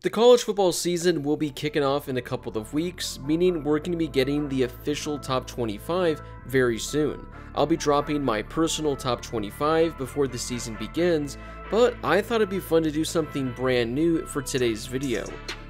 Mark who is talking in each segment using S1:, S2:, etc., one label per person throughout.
S1: The college football season will be kicking off in a couple of weeks, meaning we're going to be getting the official top 25 very soon. I'll be dropping my personal top 25 before the season begins, but I thought it'd be fun to do something brand new for today's video.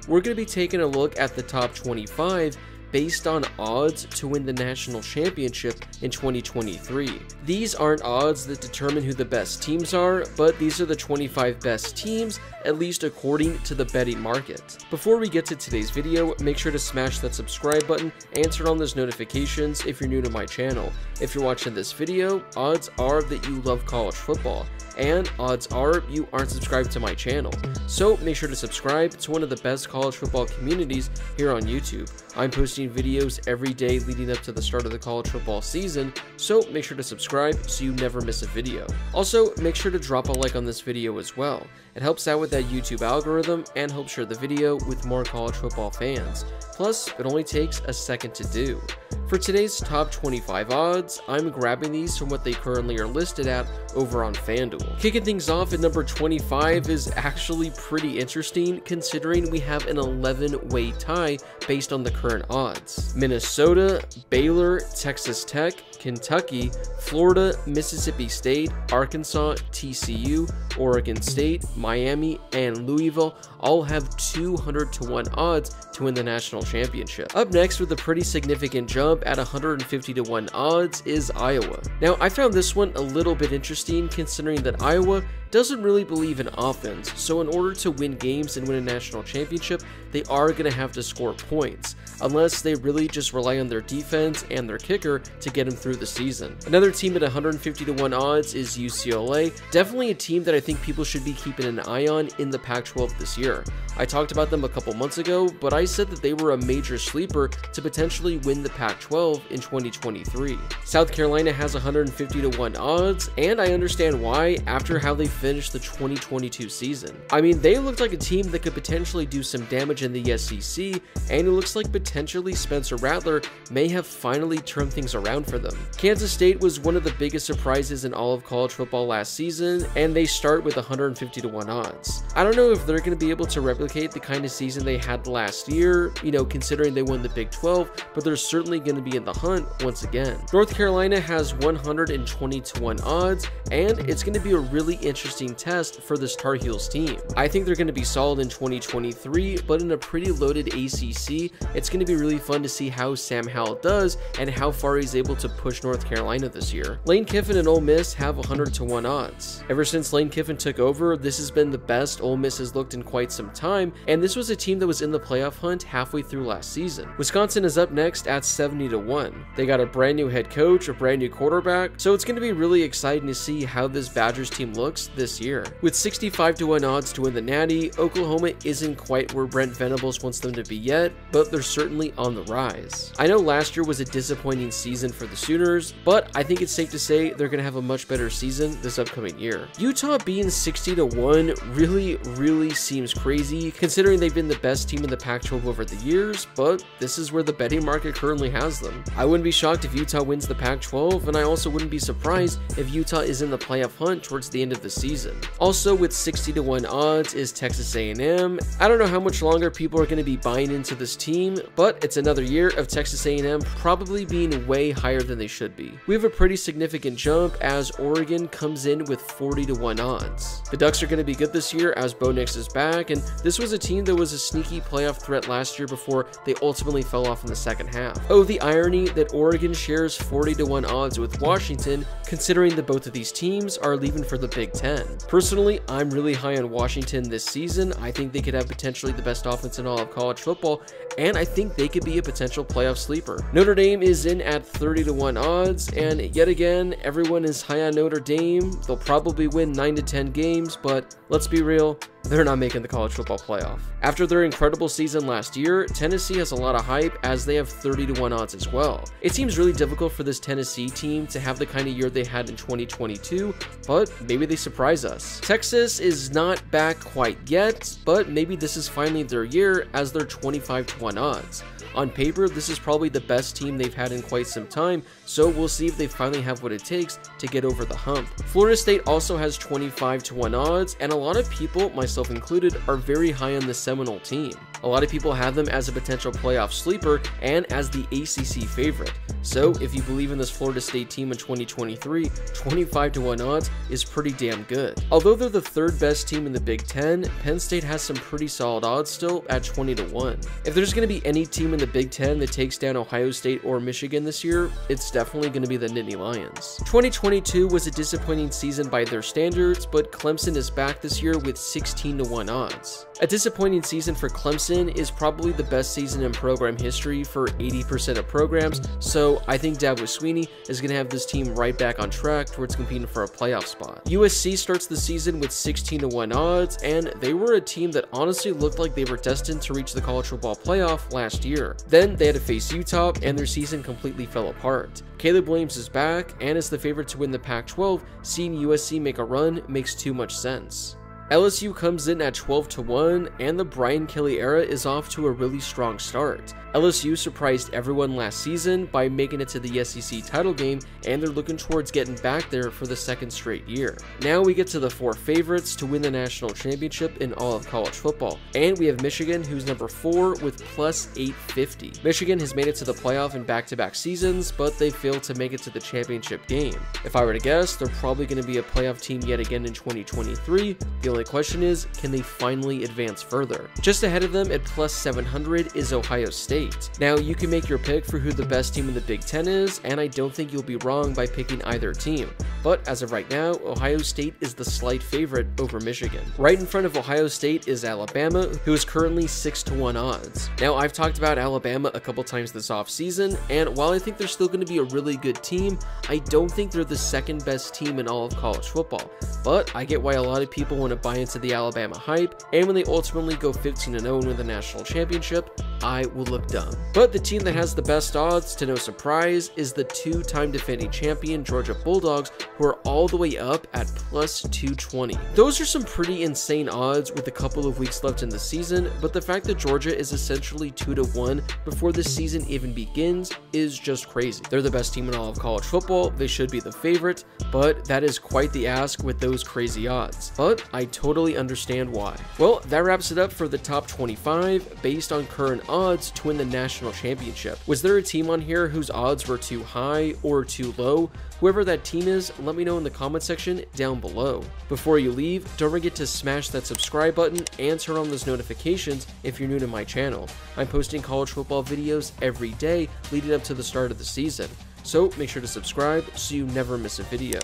S1: We're going to be taking a look at the top 25 based on odds to win the national championship in 2023. These aren't odds that determine who the best teams are, but these are the 25 best teams, at least according to the betting market. Before we get to today's video, make sure to smash that subscribe button and turn on those notifications if you're new to my channel. If you're watching this video, odds are that you love college football, and odds are you aren't subscribed to my channel. So make sure to subscribe to one of the best college football communities here on YouTube. I'm posting videos every day leading up to the start of the college football season, so make sure to subscribe so you never miss a video. Also, make sure to drop a like on this video as well. It helps out with that YouTube algorithm and helps share the video with more college football fans. Plus, it only takes a second to do. For today's top 25 odds, I'm grabbing these from what they currently are listed at over on FanDuel. Kicking things off at number 25 is actually pretty interesting considering we have an 11-way tie based on the current odds. Minnesota, Baylor, Texas Tech, Kentucky, Florida, Mississippi State, Arkansas, TCU, Oregon State, Miami, and Louisville all have 200-1 odds to win the national championship. Up next with a pretty significant jump at 150-1 odds is Iowa. Now, I found this one a little bit interesting considering that Iowa doesn't really believe in offense, so in order to win games and win a national championship, they are going to have to score points, unless they really just rely on their defense and their kicker to get them through the season. Another team at 150-1 odds is UCLA, definitely a team that I think people should be keeping an eye on in the Pac-12 this year. I talked about them a couple months ago, but I said that they were a major sleeper to potentially win the Pac-12 in 2023. South Carolina has 150-1 odds, and I understand why after how they finished the 2022 season. I mean, they looked like a team that could potentially do some damage in the SEC, and it looks like potentially Spencer Rattler may have finally turned things around for them. Kansas State was one of the biggest surprises in all of college football last season, and they start with 150-1 odds. I don't know if they're going to be able to replicate the kind of season they had last year, considering they won the Big 12, but they're certainly going to be in the hunt once again. North Carolina has 120-1 odds, and it's going to be a really interesting test for this Tar Heels team. I think they're going to be solid in 2023, but in a pretty loaded ACC, it's going to be really fun to see how Sam Howell does and how far he's able to push North Carolina this year. Lane Kiffin and Ole Miss have 100-1 odds. Ever since Lane Kiffin took over, this has been the best Ole Miss has looked in quite some time, and this was a team that was in the playoff hunt halfway through last season. Wisconsin is up next at 70-1. They got a brand new head coach, a brand new quarterback, so it's going to be really exciting to see how this Badgers team looks this year. With 65-1 odds to win the Natty, Oklahoma isn't quite where Brent Venables wants them to be yet, but they're certainly on the rise. I know last year was a disappointing season for the Sooners, but I think it's safe to say they're going to have a much better season this upcoming year. Utah being 60-1 really seems crazy considering they've been the best team in the Pac-12 over the years, but this is where the betting market currently has them. I wouldn't be shocked if Utah wins the Pac-12, and I also wouldn't be surprised if Utah is in the playoff hunt towards the end of the season. Also with 60-1 odds is Texas A&M. I don't know how much longer people are going to be buying into this team, but it's another year of Texas A&M probably being way higher than they should be. We have a pretty significant jump as Oregon comes in with 40-1 odds. The Ducks are going to be good this year as Bo Nix is back, and this was a team that was a sneaky playoff threat last year before they ultimately fell off in the second half. Oh, the irony that Oregon shares 40-1 odds with Washington, considering that both of these teams are leaving for the Big Ten. Personally, I'm really high on Washington this season. I think they could have potentially the best offense in all of college football, and I think they could be a potential playoff sleeper. Notre Dame is in at 30-1 odds, and yet again, everyone is high on Notre Dame. They'll probably win 9-10 games, but let's be real, they're not making the college football playoff. After their incredible season last year, Tennessee has a lot of hype as they have 30-1 odds as well. It seems really difficult for this Tennessee team to have the kind of year they had in 2022, but maybe they surprise us. Texas is not back quite yet, but maybe this is finally their year as they're 25-1 odds. On paper, this is probably the best team they've had in quite some time, so we'll see if they finally have what it takes to get over the hump. Florida State also has 25-1 odds, and a lot of people, myself myself included, are very high on the Seminole team. A lot of people have them as a potential playoff sleeper and as the ACC favorite. So if you believe in this Florida State team in 2023, 25-1 odds is pretty damn good. Although they're the third best team in the Big Ten, Penn State has some pretty solid odds still at 20-1. If there's going to be any team in the Big Ten that takes down Ohio State or Michigan this year, it's definitely going to be the Nittany Lions. 2022 was a disappointing season by their standards, but Clemson is back this year with 16-1 odds. A disappointing season for Clemson is probably the best season in program history for 80% of programs, so I think Dabo Swinney is going to have this team right back on track towards competing for a playoff spot. USC starts the season with 16-1 odds, and they were a team that honestly looked like they were destined to reach the college football playoff last year. Then they had to face Utah, and their season completely fell apart. Caleb Williams is back and is the favorite to win the Pac-12. Seeing USC make a run makes too much sense. LSU comes in at 12-1, and the Brian Kelly era is off to a really strong start. LSU surprised everyone last season by making it to the SEC title game, and they're looking towards getting back there for the second straight year. Now we get to the 4 favorites to win the national championship in all of college football, and we have Michigan, who's number 4 with plus 850. Michigan has made it to the playoff in back-to-back seasons, but they failed to make it to the championship game. If I were to guess, they're probably going to be a playoff team yet again in 2023. The only question is, can they finally advance further? Just ahead of them at plus 700 is Ohio State. Now, you can make your pick for who the best team in the Big Ten is, and I don't think you'll be wrong by picking either team. But as of right now, Ohio State is the slight favorite over Michigan. Right in front of Ohio State is Alabama, who is currently 6-1 odds. Now, I've talked about Alabama a couple times this offseason, and while I think they're still going to be a really good team, I don't think they're the second best team in all of college football. But I get why a lot of people want to buy into the Alabama hype, and when they ultimately go 15-0 and win the national championship, I will look dumb. But the team that has the best odds, to no surprise, is the 2-time defending champion Georgia Bulldogs, who are all the way up at plus 220. Those are some pretty insane odds with a couple of weeks left in the season, but the fact that Georgia is essentially 2-1 before the season even begins is just crazy. They're the best team in all of college football, they should be the favorite, but that is quite the ask with those crazy odds. But I totally understand why. Well, that wraps it up for the top 25 based on current odds to win the national championship. Was there a team on here whose odds were too high or too low? Whoever that team is, let me know in the comment section down below. Before you leave, don't forget to smash that subscribe button and turn on those notifications if you're new to my channel. I'm posting college football videos every day leading up to the start of the season, so make sure to subscribe so you never miss a video.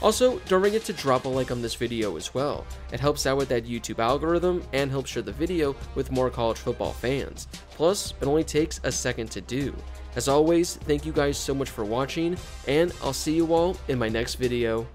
S1: Also, don't forget to drop a like on this video as well. It helps out with that YouTube algorithm and helps share the video with more college football fans. Plus, it only takes a second to do. As always, thank you guys so much for watching, and I'll see you all in my next video.